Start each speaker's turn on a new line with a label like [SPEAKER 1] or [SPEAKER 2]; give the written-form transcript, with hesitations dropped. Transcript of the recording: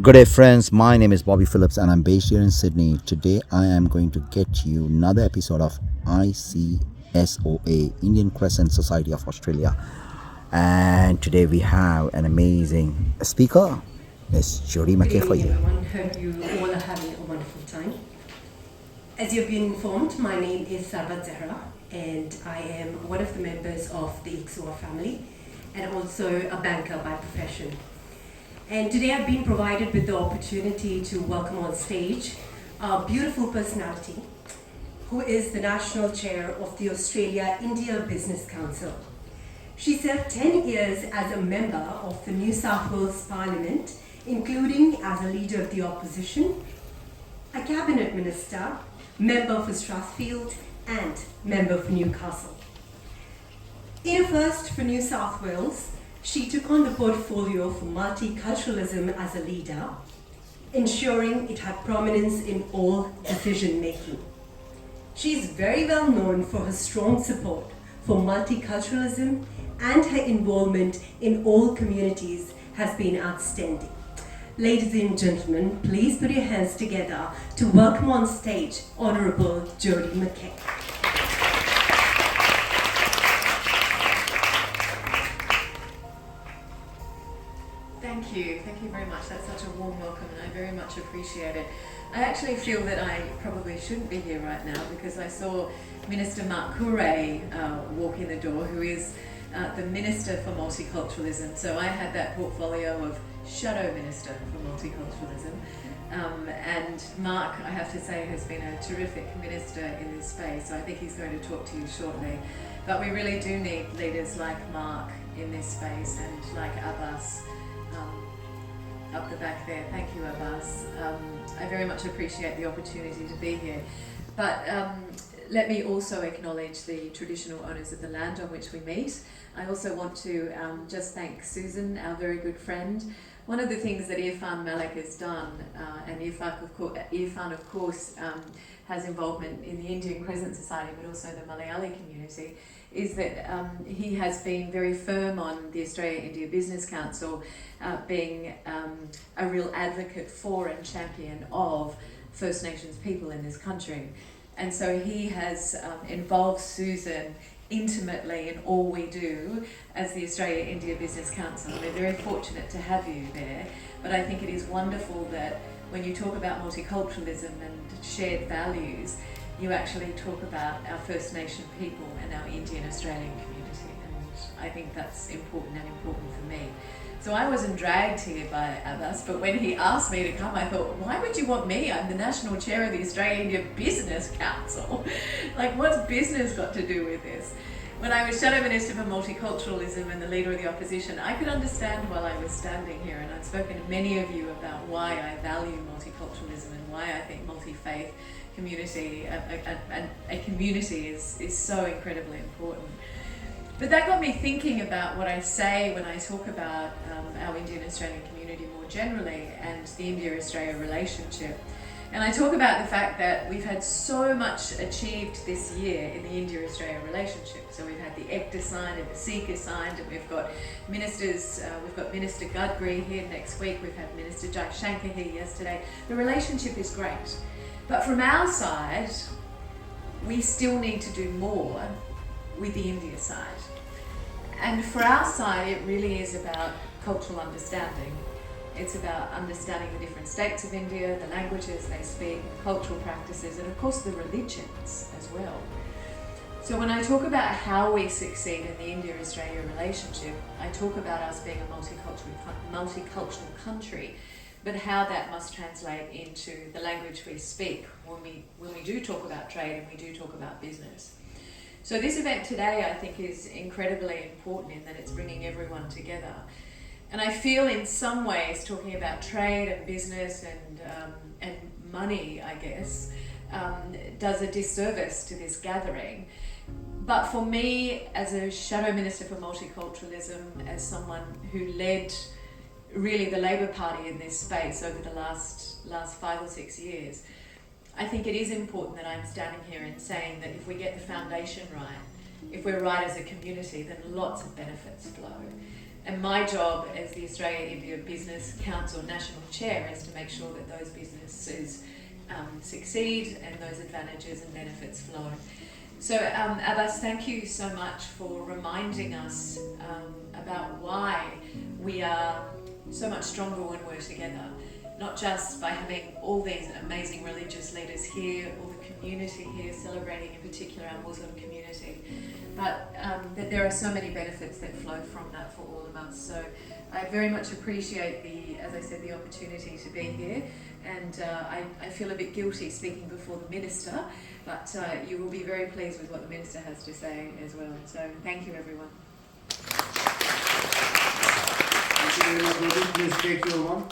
[SPEAKER 1] Good day, friends. My name is Bobby Phillips, and I'm based here in Sydney. Today, I am going to get you another episode of ICSOA, Indian Crescent Society of Australia. And today, we have an amazing speaker. It's Jodi, McKay for you.
[SPEAKER 2] Everyone, hope you all are having a wonderful time. As you've been informed, my name is Abbas Raza, and I am one of the members of the ICSOA family, and also a banker by profession. And today I've been provided with the opportunity to welcome on stage a beautiful personality who is the National Chair of the Australia-India Business Council. She served 10 years as a member of the New South Wales Parliament, including as a leader of the opposition, a cabinet minister, member for Strathfield, and member for Newcastle. In a first for New South Wales, she took on the portfolio for multiculturalism as a leader, ensuring it had prominence in all decision making. She is very well known for her strong support for multiculturalism, and her involvement in all communities has been outstanding. Ladies and gentlemen, please put your hands together to welcome on stage Honourable Jodi McKay.
[SPEAKER 3] Thank you very much. That's such a warm welcome and I very much appreciate it. I actually feel that I probably shouldn't be here right now because I saw Minister McKay walk in the door, who is the Minister for Multiculturalism. So I had that portfolio of Shadow Minister for Multiculturalism. And Mark, I have to say, has been a terrific minister in this space, so I think he's going to talk to you shortly. But we really do need leaders like Mark in this space and like Abbas up the back there. Thank you, Abbas. I very much appreciate the opportunity to be here. But let me also acknowledge the traditional owners of the land on which we meet. I also want to just thank Susan, our very good friend. One of the things that Irfan Malik has done, and Irfan of course has involvement in the Indian Crescent Society, but also the Malayali community, is that he has been very firm on the Australia-India Business Council being a real advocate for and champion of First Nations people in this country. And so he has involved Susan intimately in all we do as the Australia-India Business Council. We're very fortunate to have you there, but I think it is wonderful that when you talk about multiculturalism and shared values, you actually talk about our First Nation people and our Indian Australian community, and I think that's important for me. So I wasn't dragged here by Abbas, but when he asked me to come, I thought, why would you want me? I'm the National Chair of the Australia-India Business Council. Like, what's business got to do with this? When I was Shadow Minister for Multiculturalism and the Leader of the Opposition, I could understand while I was standing here, and I've spoken to many of you about why I value multiculturalism and why I think multi-faith community, a community is so incredibly important. But that got me thinking about what I say when I talk about our Indian Australian community more generally and the India-Australia relationship. And I talk about the fact that we've had so much achieved this year in the India-Australia relationship. So we've had the ECTA signed and the CECA signed, and we've got ministers, we've got Minister Gadkari here next week, we've had Minister Jaishankar here yesterday. The relationship is great. But from our side, we still need to do more with the India side. And for our side, it really is about cultural understanding. It's about understanding the different states of India, the languages they speak, the cultural practices, and of course the religions as well. So when I talk about how we succeed in the India-Australia relationship, I talk about us being a multicultural country, but how that must translate into the language we speak when we do talk about trade and we do talk about business. So this event today, I think, is incredibly important in that it's bringing everyone together. And I feel in some ways talking about trade and business and money, I guess, does a disservice to this gathering. But for me, as a Shadow Minister for Multiculturalism, as someone who led really the Labor Party in this space over the last 5 or 6 years, I think it is important that I'm standing here and saying that if we get the foundation right, if we're right as a community, then lots of benefits flow. And my job as the Australia-India Business Council National Chair is to make sure that those businesses succeed and those advantages and benefits flow. So Abbas, thank you so much for reminding us about why we are so much stronger when we're together. Not just by having all these amazing religious leaders here, all the community here celebrating in particular our Muslim community, but that there are so many benefits that flow from that for all of us. So I very much appreciate as I said, the opportunity to be here, and I feel a bit guilty speaking before the Minister, but you will be very pleased with what the Minister has to say as well. So thank you, everyone.
[SPEAKER 4] Thank you very much, Jodi. Please take your one.